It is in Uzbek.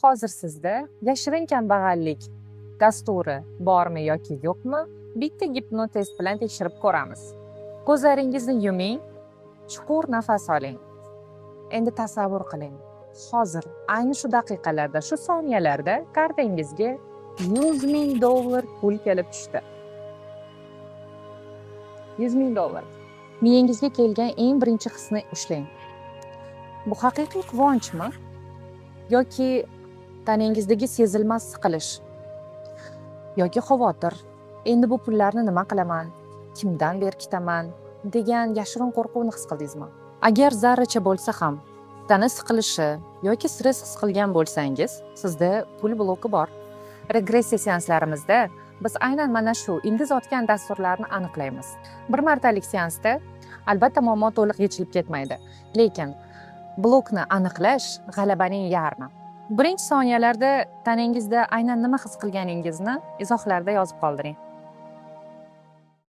Hozir sizda yashirin kambag'allik dasturi bormi yoki yo'qmi? Bitta gipnotest bilan tekshirib ko'ramiz. Ko'zlaringizni yuming, chuqur nafas oling. Endi tasavvur qiling. Hozir ayni shu daqiqalarda, shu soniyalarda kartangizga $100,000 pul kelib tushdi. $100,000. Miyangizga kelgan eng birinchi hisni ushlang. Bu haqiqiy quvonchmi? Yoki tanangizdagi sezilmas siqilish? Yoki xavotir? Endi bu pullarni nima qilaman? Kimdan berkitaman? Degan yashirin qo'rquvni his qildingizmi? Agar zarracha bo'lsa ham tana siqilishi yoki stress his qilgan bo'lsangiz, sizda pul bloki bor. Regressiya seanslarimizda biz aynan mana shu ildiz otgan dasturlarni aniqlaymiz. Bir martalik seansda albatta muammo to'liq yechilib ketmaydi, lekin blokni aniqlash g'alabaning yarmi. Birinchi soniyalarda tanangizda aynan nima his qilganingizni izohlarda yozib qoldiring.